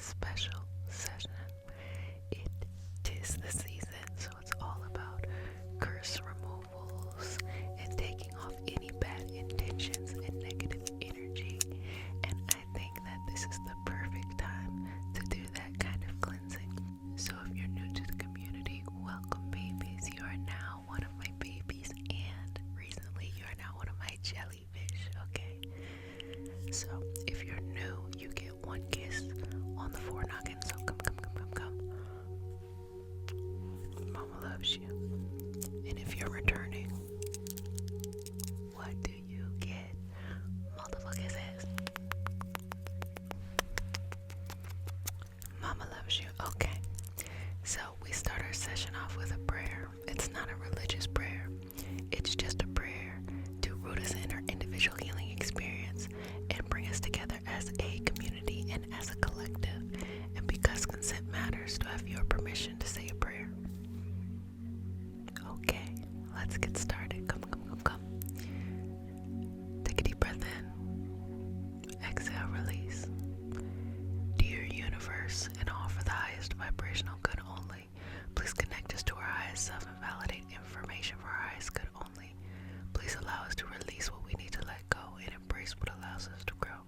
special session. It is the season, so it's all about curse removals and taking off any bad intentions and negative energy. And I think that this is the perfect time to do that kind of cleansing. So if you're new to the community, welcome babies. You are now one of my babies, and recently you are now one of my jellyfish, okay? So if you're new, you get one kiss on the forelock, so come. Mama loves you. And if you're returning, what do you get? Multiple kisses. Mama loves you. Okay. So we start our session off with a prayer. It's not a religious prayer. It's just a prayer to root us in our individual healing experience and bring us together as a community and as a collective. And because consent matters, do I have your permission to say a prayer? Okay, let's get started. Come. Take a deep breath in. Exhale, release. Dear universe, and all for the highest vibrational good only, please connect us to our highest self and validate information for our highest good only. Please allow us to release what we need to let go and embrace what allows us to grow.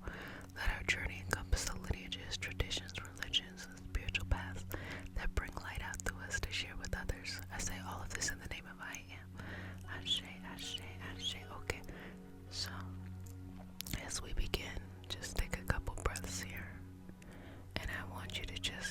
Let our journey encompass the lineages, traditions, religions, and spiritual paths that bring light out through us to share with others. I say all of this in the name of I am. Ashe. Okay, so as we begin, just take a couple breaths here. And I want you to just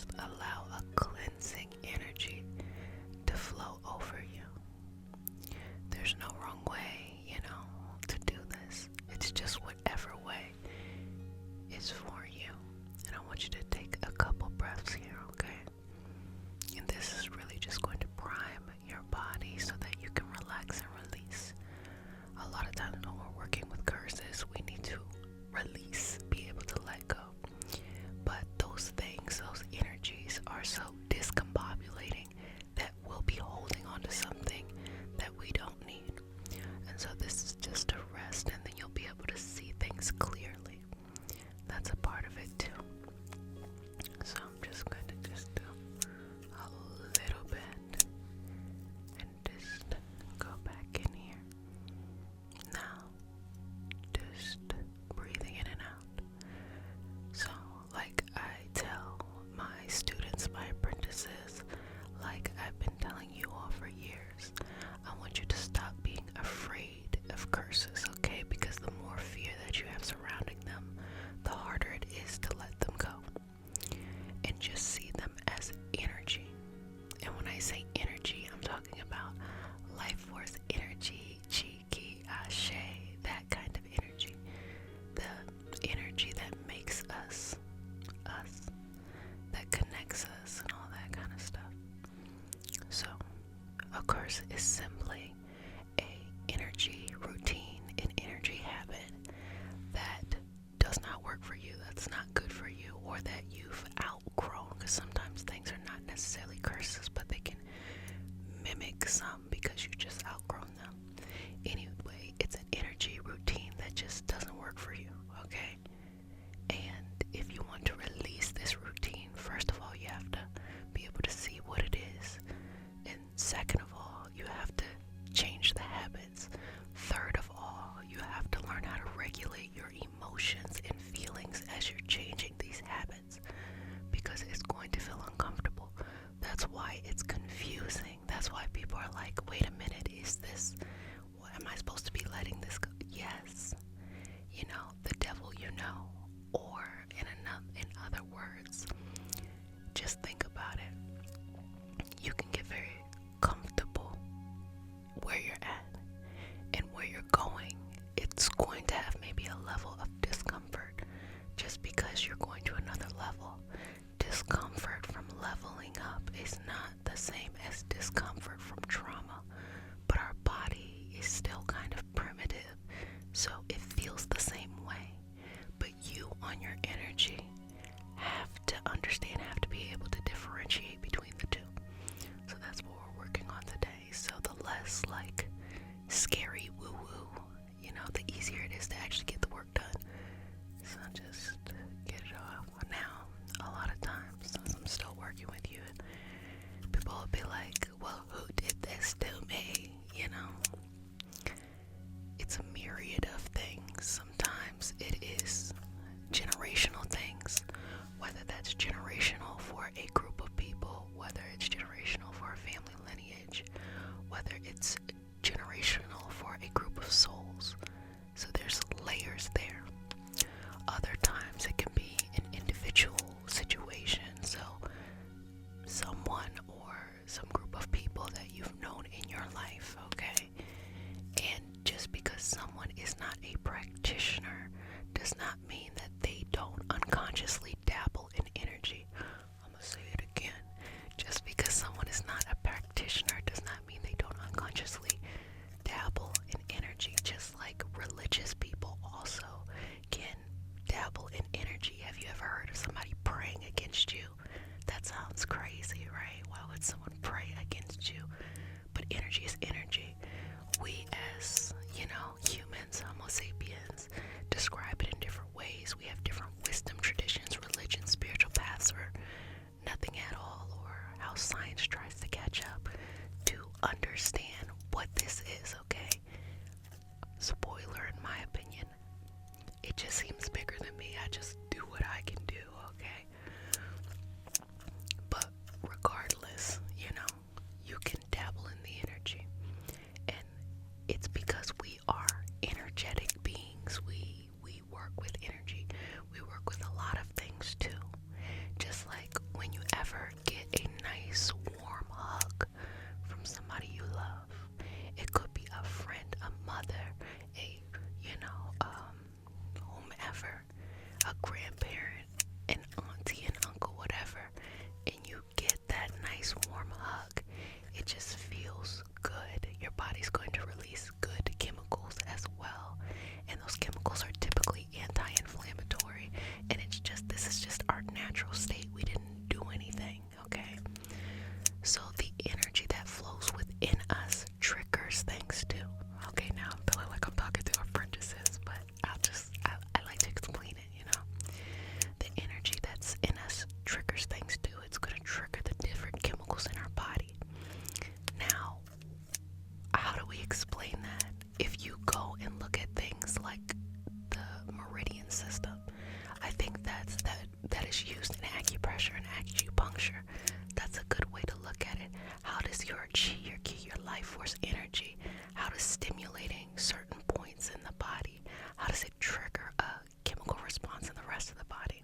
whether it's generational for a group of souls. So there's layers there. Other times it can be an individual situation. So someone or some group of people that you've known in your life, okay? And just because someone is not a practitioner does not mean that they don't unconsciously dabble in energy. I'm gonna say it again. Just because someone is not a practitioner does not mean they don't unconsciously dabble in energy. Just like religious people also can dabble in energy. Have you ever heard of somebody praying against you? That sounds crazy, right? Why would someone pray against you? But energy is energy. We as, humans, Homo sapiens, describe it in different ways. We have different wisdom traditions, religions, spiritual paths, or nothing at all, or how science tries to catch up to understand what this is, okay? Spoiler, in my opinion, it just seems bigger than me. I just do what I can do, okay? But regardless, you can dabble in the energy. And it's because we are energetic beings. We work with energy. We work with a lot of things too. Just like when you ever get a nice warm hug from somebody you love. It could be a friend, a mother, whomever, a grandparent, an auntie, an uncle, whatever, and you get that nice warm hug. It just feels good. Your body's going to release good chemicals as well, and those chemicals are typically anti-inflammatory, and this is just our natural state. We didn't do anything, okay? So the energy that flows within us triggers things too. Okay, now I'm feeling like I'm talking to apprentices, but I like to explain it, The energy that's in us triggers things too. It's going to trigger the different chemicals in our body. Now, how do we explain that? If you go and look at things like the meridian system, I think that is used in acupressure and acupuncture. That's a good way to look at it. How does your chi, your ki, your life force energy, how does stimulating certain points in the body, how does it trigger a chemical response in the rest of the body?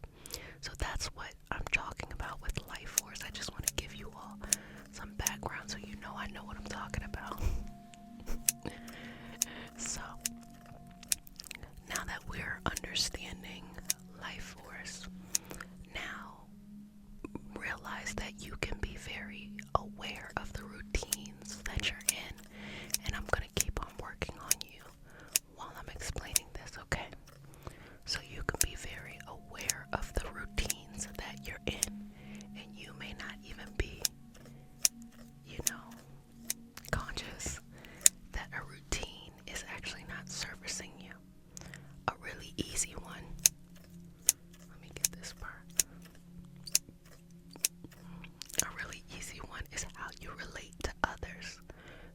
So that's what I'm talking about with life force. I just want to give you all some background so you know I know what I'm talking about. So now that we're understanding life force, now realize that you can be very aware of the routines that you're in, and I'm going to keep on working on you while I'm explaining this, okay? So you can be very aware of the routines that you're in, and you may not even be, conscious that a routine is actually not servicing you. A really easy one, let me get this part. A really easy one is how you relate to others.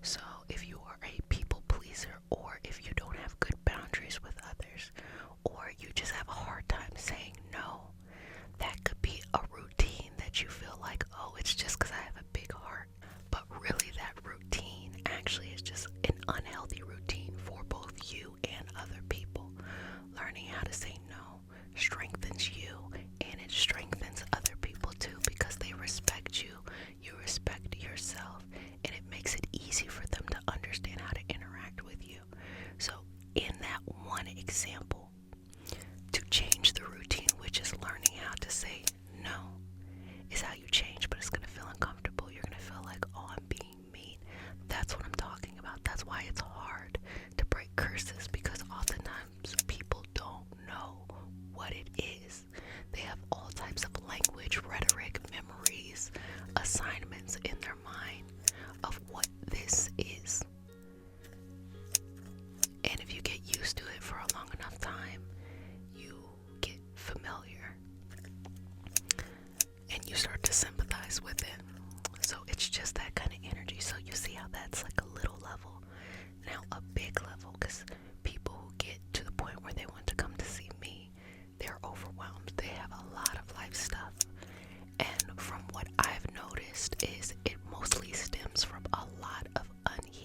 So if you are a people pleaser, or if you don't have good boundaries with others, or you just have a hard time saying no, that could be a routine that you feel like, oh, it's just because I have a big heart. But really that routine actually is just an unhealthy routine for both you and other people. Learning how to say no strengthens you, and it strengthens other people too, because they respect you, you respect yourself, and it makes it easy for them to understand how to interact with you. So in that one example, to change the routine, which is learning how to say no, is how you change, but it's going to feel uncomfortable. You're going to feel like, oh, I'm being mean. That's what I'm talking about. That's why it's hard to break curses, because oftentimes people don't know what it is. They have all types of language, rhetoric, memories, assignments in their mind of what this is. And if you get used to it for a long enough time, you get familiar and you start to sympathize with it. So it's just that kind of energy. So you see how that's like a little level. Now a big level, because people who get to the point where they want to come to see me, they're overwhelmed. They have a lot of life stuff. And from what I've noticed is it mostly stems from a lot of unhealed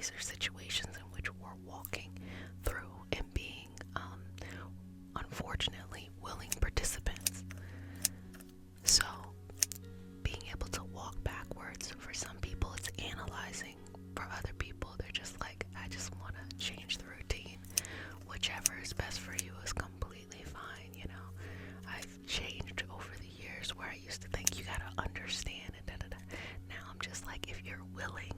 these are situations in which we're walking through and being, unfortunately, willing participants. So, being able to walk backwards, for some people it's analyzing. For other people, they're just like, I just want to change the routine. Whichever is best for you is completely fine, you know. I've changed over the years where I used to think you gotta understand and da-da-da. Now I'm just like, if you're willing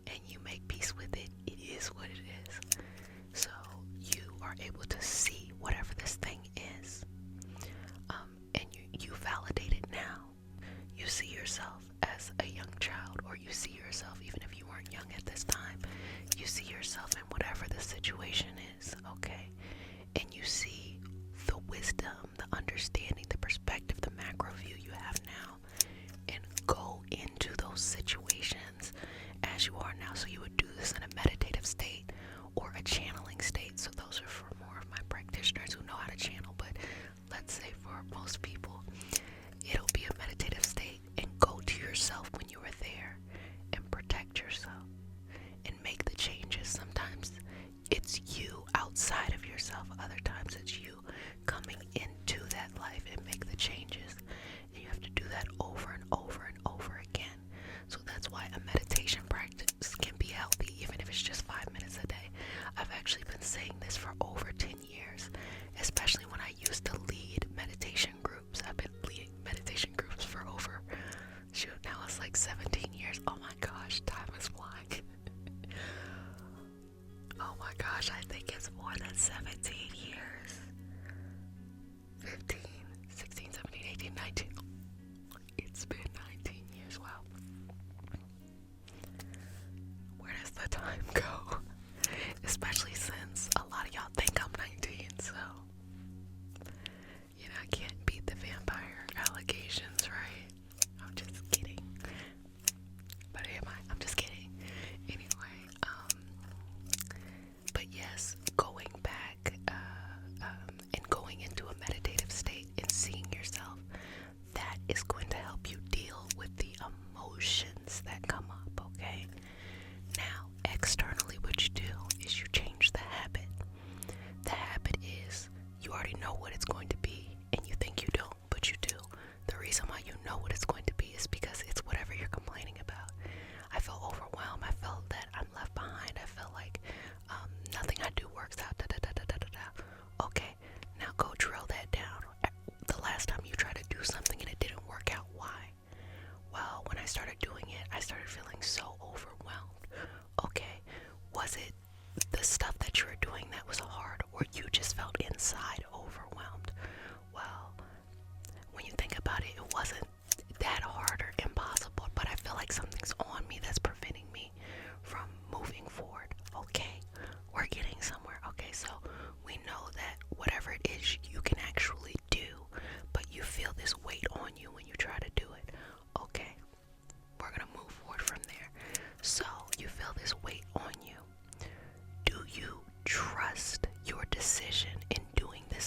and you make peace with it, it is what it is. So you are able to see whatever this thing is, and you validate it now. You see yourself as a young child, or you see yourself, even if you weren't young at this time, you see yourself in whatever the situation is, okay? And you see the wisdom, the understanding, the perspective, the macro view you have now, and go into those situations as you are now. So you would do this in a meditative state or a channeling state. So those are for more of my practitioners who know how to channel, but let's say for most people, it'll be a meditative state, and go to yourself when you were there and protect yourself and make the changes. Sometimes it's you outside of yourself, other times it's you coming into that life and make the changes. And you have to do that over and over and over again. So that's why a meditation practice can be healthy, even if it's just 5 minutes a day. I've actually been saying this for over 10 years, especially when I used to lead meditation groups. I've been leading meditation groups for over, now it's like 17 years. Oh my gosh, time is flying. Oh my gosh, I think it's more than 17 years. 15, 16, 17, 18, 19. It's been 19 years, wow. Where does the time go? Especially since a lot of y'all think I'm 19, so, you know, I can't beat the vampire allegations, right? I'm just kidding. But am I? I'm just kidding. Anyway, but yes, going back, and going into a meditative state and seeing yourself, that is going to help you deal with the emotions that come up, okay? Now, externally, what you do is you change the habit. The habit is, you already know what it's going to be, and you think you don't, but you do. The reason why you know what it's going to be is because it's whatever you're complaining about. I felt overwhelmed. I felt that I'm left behind. I felt like nothing I do works out. Da, da, da, da, da, da, da. Okay, now go drill that down. The last time you tried to do something and it didn't work out, why? Well, when I started doing it, I started feeling so overwhelmed. Okay, was it the stuff that you were doing that was hard, or you just felt inside overwhelmed? Well, when you think about it, it wasn't that hard or impossible, but I feel like something's on me that's preventing me from moving forward. Okay, we're getting somewhere. Okay, so we know that whatever it is you can actually do, but you feel this weight on you when you try to do it. Okay, we're gonna move forward from there. So you feel this weight on you. Do you trust your decision in doing this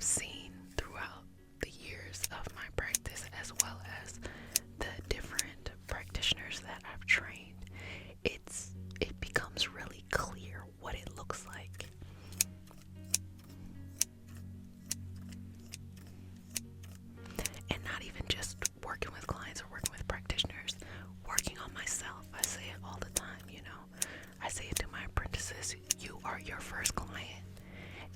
seen throughout the years of my practice, as well as the different practitioners that I've trained, it becomes really clear what it looks like. And not even just working with clients or working with practitioners, working on myself. I say it all the time, you know. I say it to my apprentices, you are your first client.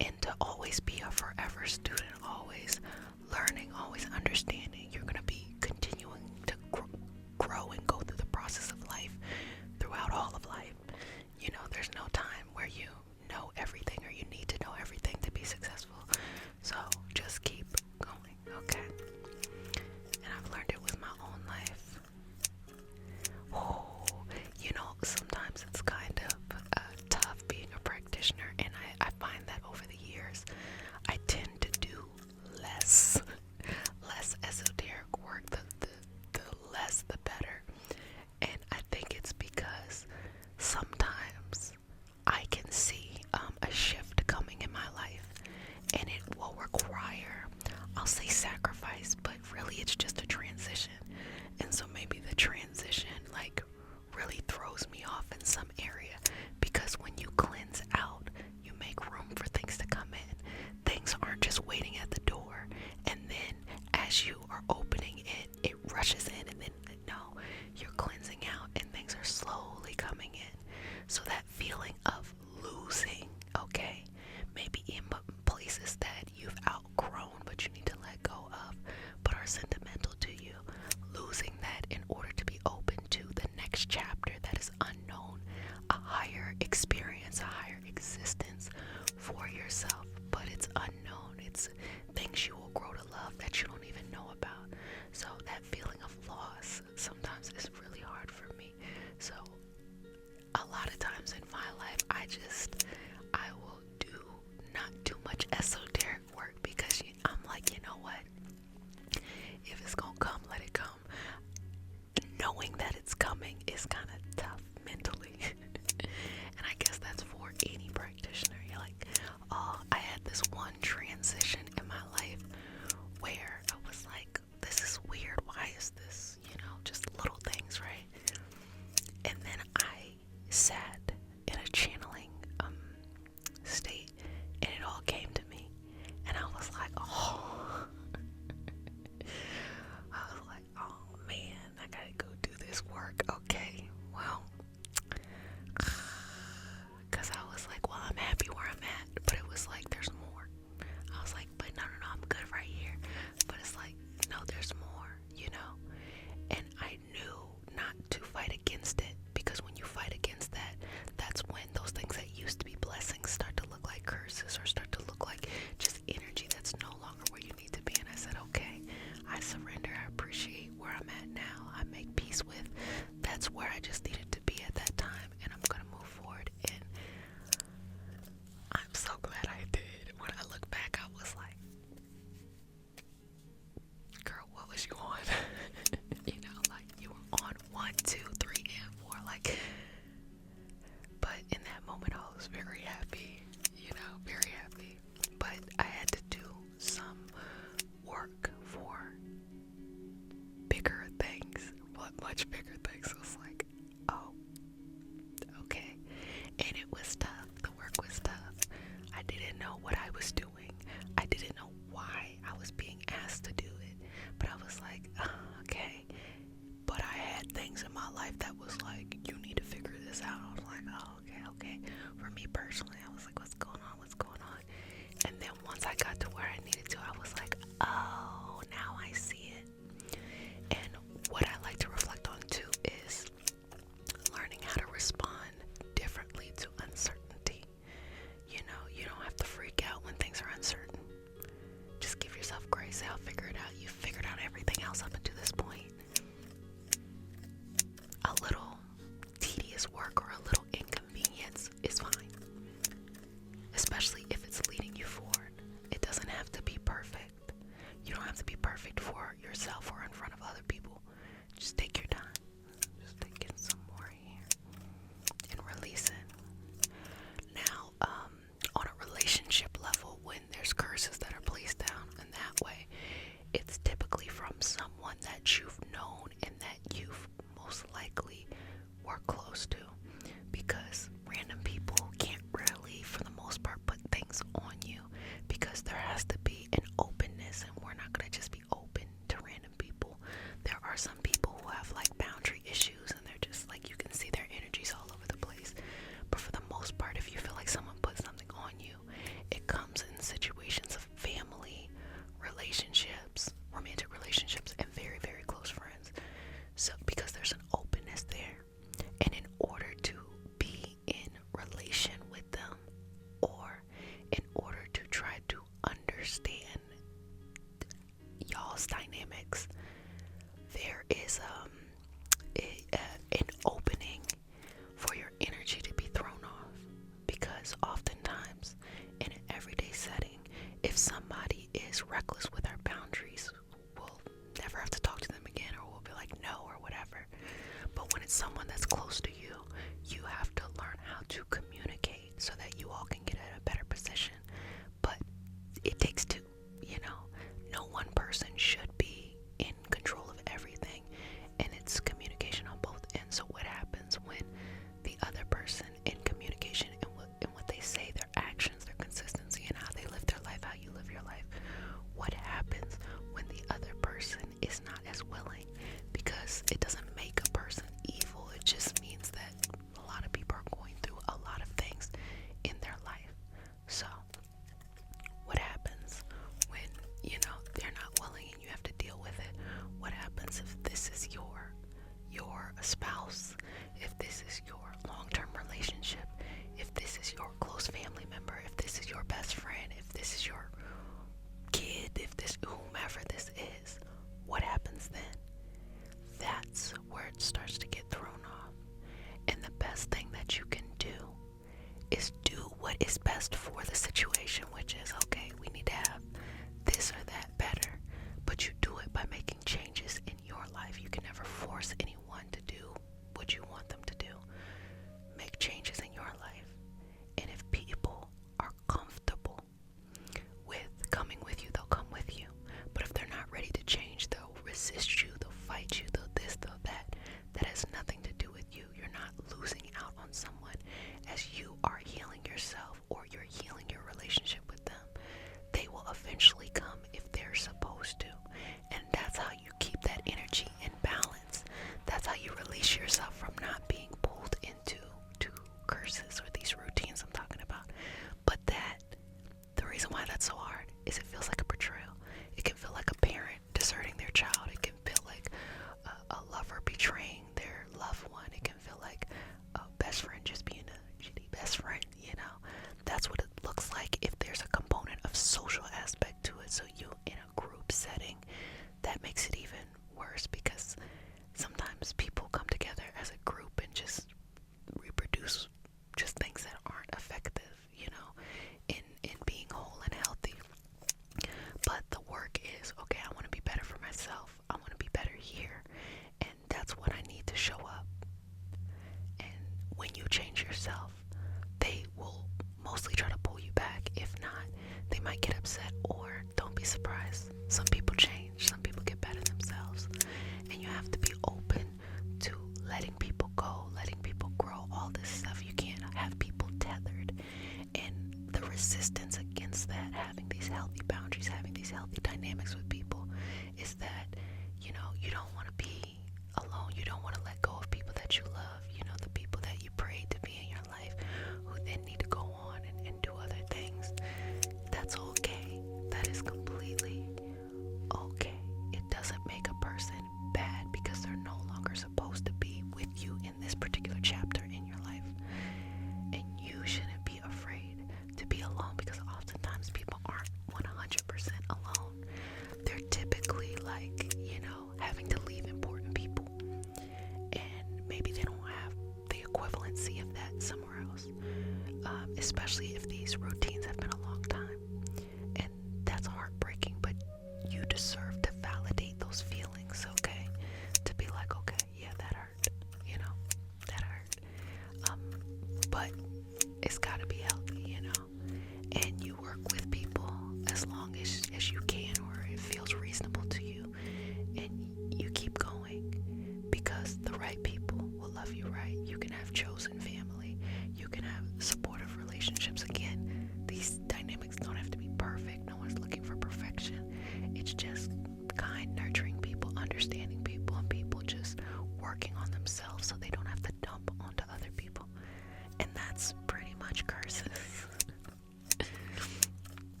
And to always be a forever student, always learning, always understanding, you're going to be continuing to grow and go through the process of life throughout all of life. You know, there's no time where you know everything or you need to know everything to be successful. So just keep going, okay? And I've learned it with my own life. Oh, you know, sometimes it's kind of tough being a practitioner, and I find that over the years, I tend to do less esoteric work. The less, the better. And I think it's because sometimes I can see a shift coming in my life, and it will require, I'll say sacrifice, but really it's just a transition. And so maybe the transition like really throws me off in some area, because when you cleanse out, you make room for things to come in. Things aren't just waiting at the door, and then as you are opening it, it rushes in, and then no, you're cleansing out and things are slowly coming in. So that feeling of losing, okay, maybe in places that you've outgrown but you need to let go of, but are sentimental to you, losing that in order to be open to the next chapter that is unknown, a higher experience, a higher existence for yourself, but it's unknown. It's things you will grow to love that you don't even know about. So that feeling of loss sometimes is really hard for me. So a lot of times in my life, I will do not too much esoteric work, because I'm like, you know what? If it's gonna come, let it come. Knowing that it's coming is kind of tough mentally. And I guess that's for any practitioner. You're like, oh, I had this one transition in my life where I was like, this is weird. Why is this? You know, just little things, right? And then I sat in a channeling state, and it all came to me. And I was like, oh. I was like, oh man, I gotta go do this work. Okay, well, because I was like, well, I'm happy where I'm at, but it was like, there's more. I was like, but no, I'm good right here. But it's like, no, there's more, you know? And I knew not to fight against it, because when you fight against that, that's when those things that used to be blessings start to look like curses, or start to look like just energy that's no longer where you need to be. And I said, okay, I surrender. I appreciate where I'm at now. I make peace with. That's where I just needed to be at that time, and I'm gonna move forward. And I'm so glad I did. When I look back, I was like, girl, what was you on? You know, like you were on 1, 2, 3, and 4. Like, but in that moment, I was very happy. You know, very happy. But I had to do some work for bigger things, but much bigger things. So it's like, oh, okay. And it was tough. The work was tough. I didn't know what I was doing. I didn't know why I was being asked to do it. But I was like, oh, okay. But I had things in my life that was like, you need to figure this out. I was like, oh, okay. For me personally, I was like, what's going on? And then once I got to where I needed to, I was like, oh, now I see it. And what I like to reflect on too is learning how to respond differently to uncertainty. You know, you don't have to freak out when things are uncertain. Just give yourself grace. I'll figure it out. You figured out everything else up until this point. A little tedious work or a little inconvenience is fine. because there has to be an openness, and we're not going to just be open to random people. There are some people who have like boundary issues, and they're just like, you can see their energies all over the place. But for the most part, if you feel like someone put something on you, it comes in situations of family, relationships, romantic relationships, and very, very close friends. So because there's an openness there, and in order to be in relation with them, or in order to try to understand y'all's dynamics, there is an opening for your energy to be thrown off. Because oftentimes in an everyday setting, if somebody is reckless with our boundaries, we'll never have to talk to them again, or we'll be like no, or whatever. But when it's someone that's close to you, you have to learn how to communicate so that you all can get in a better position. But it takes two, you know. No one person should be in control of everything, and it's communication on both ends. So what happens when the other person in communication and what they say, their actions, their consistency, and how they live their life, how you live your life, what happens when the other person is not as willing? Because it doesn't make a person evil, it just means that a lot of people are going through a lot of things in their life. So what happens when, you know, they're not willing and you have to deal with it? What happens if this is your spouse, if this is your long-term relationship, if this is your close family member, if this is your best friend, if this is your kid, if this, whomever this is, what happens then? That's where it starts to get thrown off. And the best thing that you can do is do what is best for the situation, which is, okay, we need to have this or that better, but you do it by making changes in your life. You can never force anyone to do what you want them to do. Make changes in your life. And if people are comfortable with coming with you, they'll come with you. But if they're not ready to change, they'll resist you, they'll fight you, they'll this, they'll that. That has nothing to do with you. You're not losing out on someone as you are healing yourself, or you're healing your relationship with them. They will eventually come if they're supposed to. And that's how you keep that energy in balance. That's how you release yourself from not being pulled into curses or these routines I'm talking about. But the reason why that's so hard is it feels like a betrayal. It can feel like a parent deserting their child. It can feel like a lover betraying their loved one. It can feel like a best friend just being a shitty best friend, you know. That's what it looks like if there's a component of social aspect to it. So you in a group setting, that makes it even worse, because sometimes people come together as a group and just reproduce just things that aren't effective, you know, in being whole and healthy. But the work is, okay, I want to be better for myself. I want to be better here. And that's what I need to show up. And when you change yourself, they will mostly try to pull you back. If not, they might get upset, or don't be surprised. Some people change. Some people get better themselves. And you have to be open to letting people go, letting people grow, all this stuff. You can't have people tethered. And the resistance against that, having these healthy boundaries, having these healthy dynamics with people, is that, you know, you don't want to be alone. You don't want to let go of people that you love, you know, the people that you prayed to be in your life, who then need to go on and do other things. That's okay. That is completely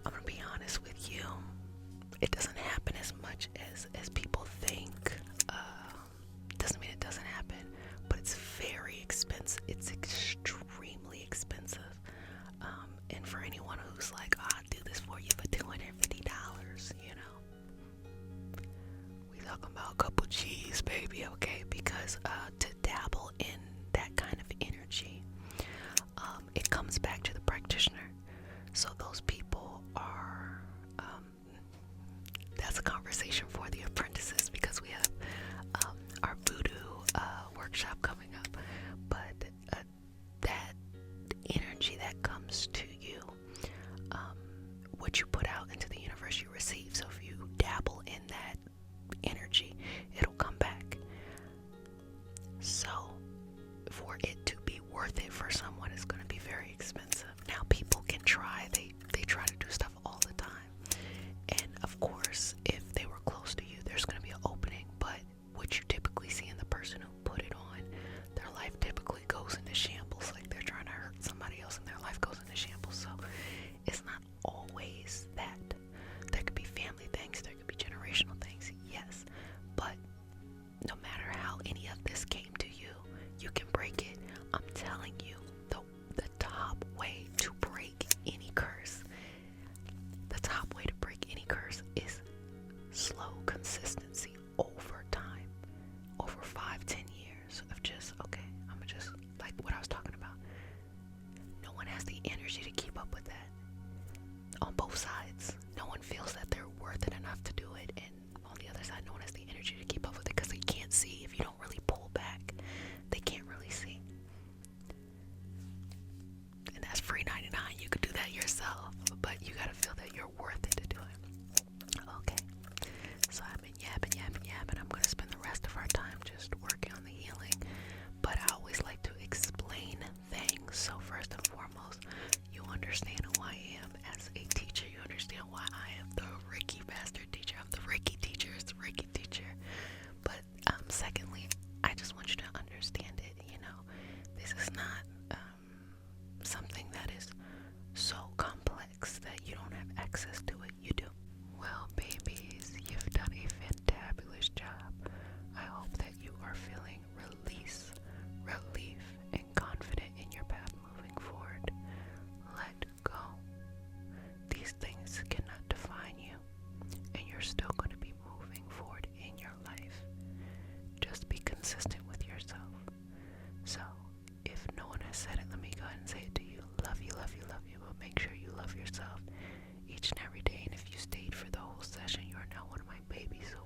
I'm gonna be honest with you. It doesn't happen as much as people think. Doesn't mean it doesn't happen, but it's very expensive. It's extremely expensive. And for anyone who's like, oh, I'll do this for you for $250, we talking about a couple G's, baby, okay? Because to dabble in that kind of energy, it comes back to the practitioner. So those people are, that's a conversation for the apprentices, because we have our voodoo workshop coming up. But that energy that comes to you, what you put out into the universe, you receive. So if you dabble in that energy, it'll come back. So for it to be worth it for someone, it's going to be very expensive. Now people can try, they try to do stuff all the time, and of course if they were close to you, there's going to be an opening. But what you typically see in the person who put it on, their life typically goes into shambles. Like they're trying to hurt somebody else and their life goes into shambles. So it's not always that. There could be family things, there could be generational things, yes, but no matter how any of this came to you, you can break it. I'm telling you, the top way to break any curse, is slow consistency over time, over 5-10 years of just, okay, I'm just like what I was talking about. No one has the energy to keep up with that on both sides. No one feels that they're worth it enough to do it, and on the other side, no one has the energy to keep up with it because they can't see. If you don't really pull back, they can't really see. And that's free 99. You could do that yourself, but you gotta feel that you're worth it to do it. Okay, so I've been yapping. I'm gonna spend the rest of our time just working on the healing, but I always like to explain things. So first and foremost, you understand who I am as a teacher. You understand why I am the Reiki master teacher. I'm the Reiki teacher. It's the Reiki teacher. But secondly, I just want you to understand it. This is not something that is so complex that you don't have access to it. You do. Well, babies, you've done a fantabulous job. I hope that you are feeling release, relief, and confident in your path moving forward. Let go. These things cannot define you, and you're still going to be moving forward in your life. Just be consistent with yourself. So, if no one has said it, let me go ahead and say it to you. Love you, love you, love you, but make sure you love yourself each and every day. And if you stayed for the whole session, you are now one of my babies. So